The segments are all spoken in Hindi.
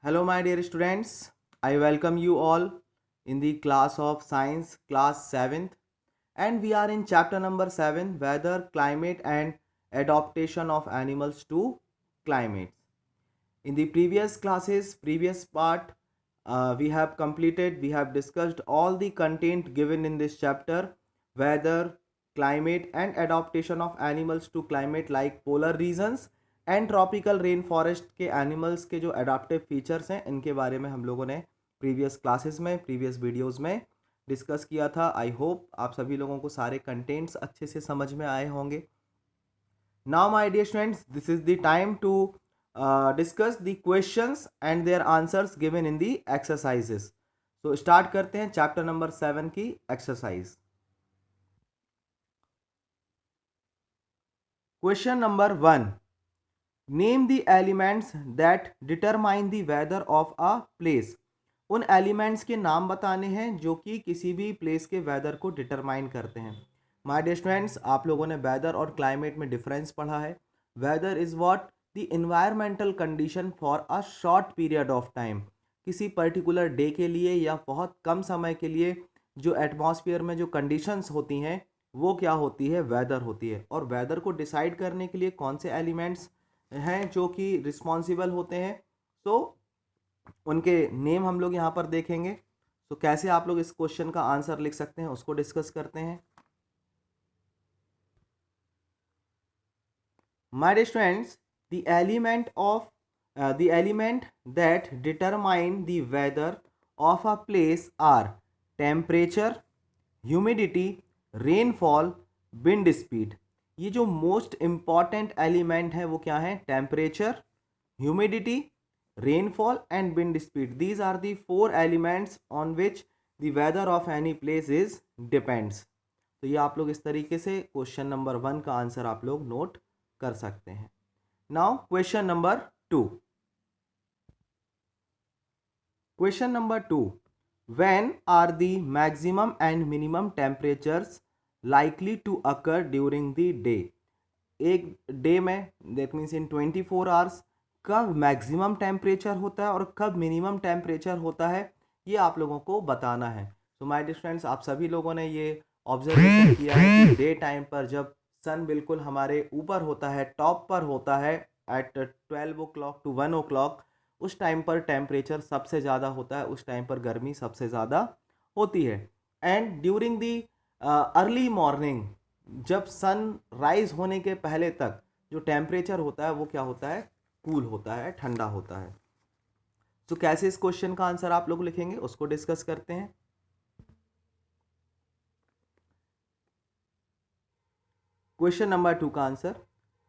Hello, my dear students. I welcome you all in the class of Science, class 7th, and we are in chapter number 7 Weather, Climate, and Adaptation of Animals to Climates. In the previous classes, previous part, we have discussed all the content given in this chapter weather, climate, and adaptation of animals to climate like polar regions and tropical rain forest के एनिमल्स के जो अडाप्टिव फीचर्स हैं इनके बारे में हम लोगों ने प्रीवियस क्लासेस में प्रीवियस वीडियोस में डिस्कस किया था। आई होप आप सभी लोगों को सारे कंटेंट्स अच्छे से समझ में आए होंगे। Now my dear students, this is the time to discuss the questions and their answers given in the exercises. तो स्टार्ट करते हैं चैप्टर नंबर 7 की exercise. Question number 1, name the elements that determine the weather of a place. उन एलिमेंट्स के नाम बताने हैं जो कि किसी भी प्लेस के वेदर को डिटरमाइन करते हैं। माय डियर स्टूडेंट्स, आप लोगों ने वेदर और क्लाइमेट में डिफरेंस पढ़ा है। Weather is what the environmental condition for a short period of time. किसी पर्टिकुलर डे के लिए या बहुत कम समय के लिए जो एटमॉस्फेयर में जो कंडीशंस होती हैं वो क्या होती है, वेदर होती है। और वेदर को डिसाइड करने के लिए कौन से एलिमेंट्स हैं जो कि रिस्पॉन्सिबल होते हैं, तो उनके नेम हम लोग यहाँ पर देखेंगे। तो कैसे आप लोग इस क्वेश्चन का आंसर लिख सकते हैं उसको डिस्कस करते हैं। My dear students, the element that determine the weather of a place are temperature, humidity, rainfall, wind speed. ये जो मोस्ट इम्पॉर्टेंट एलिमेंट है वो क्या है? Temperature, humidity, rainfall and wind speed. These are the 4 elements on which the weather of any place is depends. तो ये आप लोग इस तरीके से क्वेश्चन नंबर 1 का आंसर आप लोग नोट कर सकते हैं। Now question number 2। Question number 2, when are the maximum and minimum temperatures likely to occur during the day? एक डे में दैट मीन्स इन 24 आवर्स कब मैक्सिमम टेम्परेचर होता है और कब मिनिमम टेम्परेचर होता है, ये आप लोगों को बताना है। तो माय डियर फ्रेंड्स, आप सभी लोगों ने ये ऑब्जर्वेशन किया है कि डे टाइम पर जब सन बिल्कुल हमारे ऊपर होता है, टॉप पर होता है at 12 o'clock to 1 o'clock, उस टाइम पर टेम्परेचर सबसे ज़्यादा होता है, उस टाइम पर गर्मी सबसे ज़्यादा होती है। And during the early morning, जब सन राइज होने के पहले तक जो टेम्परेचर होता है वो क्या होता है? कूल होता है, ठंडा होता है। तो कैसे इस क्वेश्चन का आंसर आप लोग लिखेंगे उसको डिस्कस करते हैं। क्वेश्चन नंबर 2 का answer,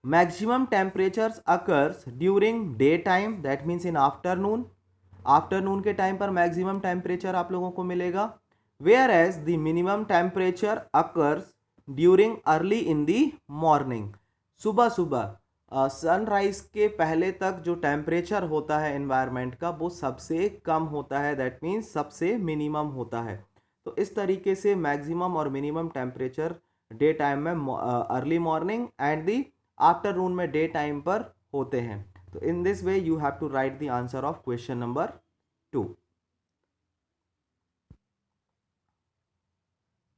maximum temperatures occurs during day time, that means in afternoon. Afternoon के टाइम पर मैक्सिमम टेम्परेचर आप लोगों को मिलेगा। Whereas the minimum temperature occurs during early in the morning. सुबह सुबह सनराइज के पहले तक जो टेम्परेचर होता है एनवायरनमेंट का वो सबसे कम होता है, दैट मीन्स सबसे मिनिमम होता है। तो इस तरीके से मैक्सिमम और मिनिमम टेम्परेचर डे टाइम में early morning and the afternoon में डे टाइम पर होते हैं। तो in this way you have to write the answer of question number 2।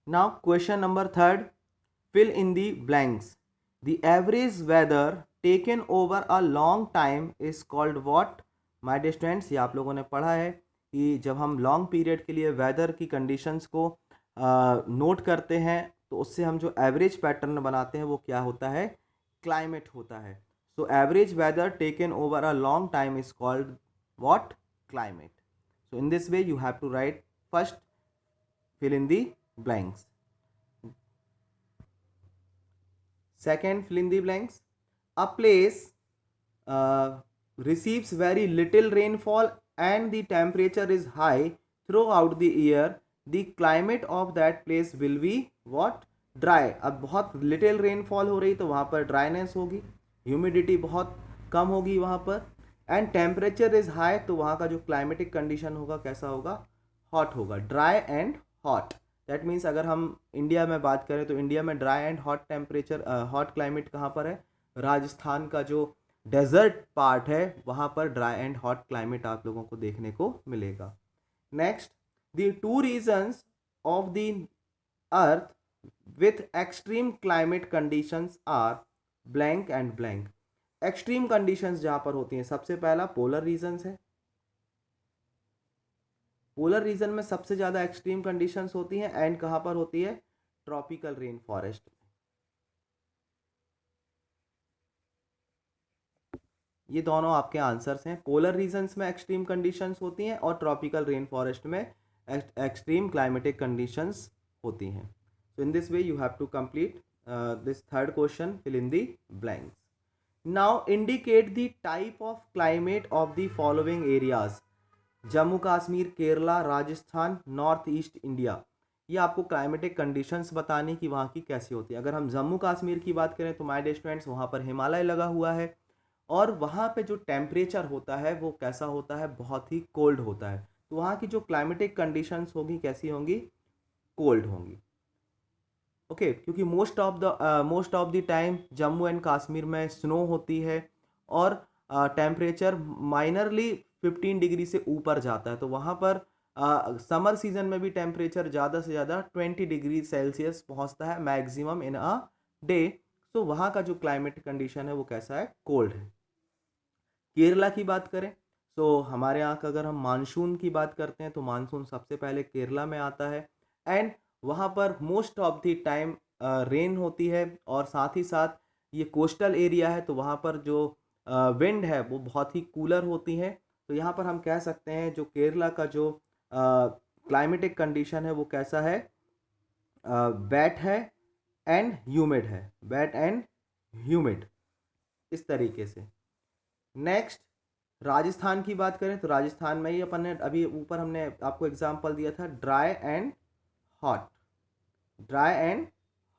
Now question number 3, fill in the blanks. The average weather taken over a long time is called what? My dear students, ये आप लोगों ने पढ़ा है कि जब हम लॉन्ग पीरियड के लिए वेदर की कंडीशंस को नोट करते हैं तो उससे हम जो एवरेज पैटर्न बनाते हैं वो क्या होता है? क्लाइमेट होता है। So average weather taken over a long time is called what? Climate. So in this way you have to write first fill in the blanks. Second, fill in the blanks. A place receives very little rainfall and the temperature is high throughout the year. The climate of that place will be what? Dry. अब बहुत लिटिल रेनफॉल हो रही तो वहाँ पर ड्राइनेस होगी, ह्यूमिडिटी बहुत कम होगी वहाँ पर, एंड टेम्परेचर इज हाई तो वहाँ का जो क्लाइमेटिक कंडीशन होगा कैसा होगा? हॉट होगा, dry and hot. That means अगर हम इंडिया में बात करें तो इंडिया में dry and hot temperature hot climate कहाँ पर है? राजस्थान का जो डेजर्ट पार्ट है वहाँ पर ड्राई एंड हॉट क्लाइमेट आप लोगों को देखने को मिलेगा। Next, the two regions of the earth with extreme climate conditions are blank and blank. Extreme conditions जहाँ पर होती हैं, सबसे पहला पोलर रीजन्स है। पोलर रीजन में सबसे ज़्यादा एक्सट्रीम कंडीशंस होती हैं, एंड कहाँ पर होती है, ट्रॉपिकल रेन फॉरेस्ट। ये दोनों आपके आंसर्स हैं। पोलर रीजन्स में एक्सट्रीम कंडीशंस होती हैं और ट्रॉपिकल रेन फॉरेस्ट में एक्सट्रीम क्लाइमेटिक कंडीशंस होती हैं। So in this way you have to complete this third question, fill in the blanks. Now indicate the type of climate of the following areas. Jammu Kashmir, Kerala, Rajasthan, north east India. ये आपको क्लाइमेटिक कंडीशंस बताने की वहाँ की कैसी होती है। अगर हम जम्मू कश्मीर की बात करें तो माय डियर स्टूडेंट्स, वहाँ पर हिमालय लगा हुआ है और वहाँ पे जो टेम्परेचर होता है वो कैसा होता है, बहुत ही कोल्ड होता है। तो वहाँ की जो क्लाइमेटिक कंडीशंस होगी कैसी होंगी, कोल्ड होंगी। ओके, क्योंकि most of the time Jammu and Kashmir में स्नो होती है और टेम्परेचर माइनरली 15 डिग्री से ऊपर जाता है। तो वहाँ पर समर सीजन में भी टेम्परेचर ज़्यादा से ज़्यादा 20 डिग्री सेल्सियस पहुँचता है मैक्सिमम इन अ डे। तो वहाँ का जो क्लाइमेट कंडीशन है वो कैसा है, कोल्ड है। केरला की बात करें तो हमारे यहाँ का अगर हम मानसून की बात करते हैं तो मानसून सबसे पहले केरला में आता है, एंड वहाँ पर most of the time rain होती है और साथ ही साथ ये कोस्टल एरिया है तो वहाँ पर जो विंड है वो बहुत ही कूलर होती है। तो यहाँ पर हम कह सकते हैं जो केरला का जो क्लाइमेटिक कंडीशन है वो कैसा है, वेट है एंड ह्यूमिड है, वेट एंड ह्यूमिड, इस तरीके से। नेक्स्ट, राजस्थान की बात करें तो राजस्थान में ही अपन ने अभी ऊपर हमने आपको एग्जांपल दिया था dry and hot, dry and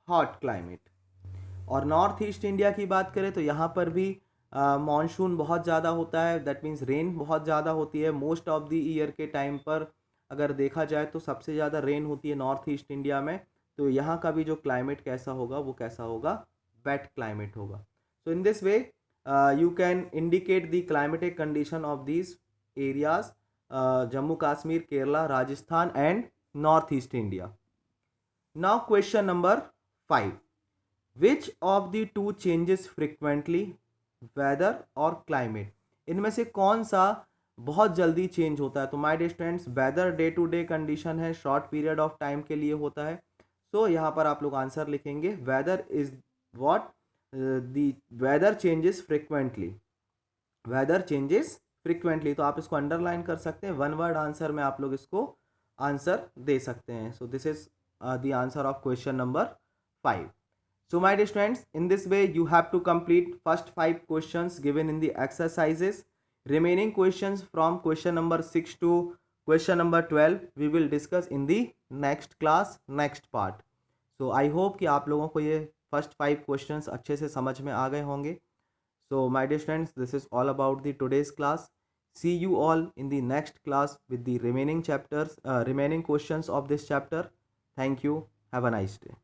hot climate. और नॉर्थ ईस्ट इंडिया की बात करें तो यहाँ पर भी मॉनसून बहुत ज़्यादा होता है, दैट मीन्स रेन बहुत ज़्यादा होती है। मोस्ट ऑफ द ईयर के टाइम पर अगर देखा जाए तो सबसे ज़्यादा रेन होती है नॉर्थ ईस्ट इंडिया में। तो यहाँ का भी जो क्लाइमेट कैसा होगा वो कैसा होगा, वेट क्लाइमेट होगा। So in this way you can indicate the climatic condition of these areas, Jammu Kashmir, Kerala, Rajasthan and Northeast India. Now question number 5, which of the two changes frequently, weather और climate? इनमें से कौन सा बहुत जल्दी चेंज होता है? तो my dear students, weather day to day condition है, शॉर्ट पीरियड ऑफ टाइम के लिए होता है। सो यहाँ पर आप लोग आंसर लिखेंगे, weather is what, the weather changes frequently, weather changes frequently। तो आप इसको अंडरलाइन कर सकते हैं, वन वर्ड आंसर में आप लोग इसको आंसर दे सकते हैं। So this is the answer of question number 5। So my dear students, in this way you have to complete first 5 questions given in the exercises. Remaining questions from question number 6 to question number 12 we will discuss in the next class, next part. So I hope कि आप लोगों को ये फर्स्ट 5 क्वेश्चंस अच्छे से समझ में आ गए होंगे। So my dear students, this is all about the today's class. See you all in the next class with the remaining chapters, remaining questions of this chapter. Thank you. Have a nice day.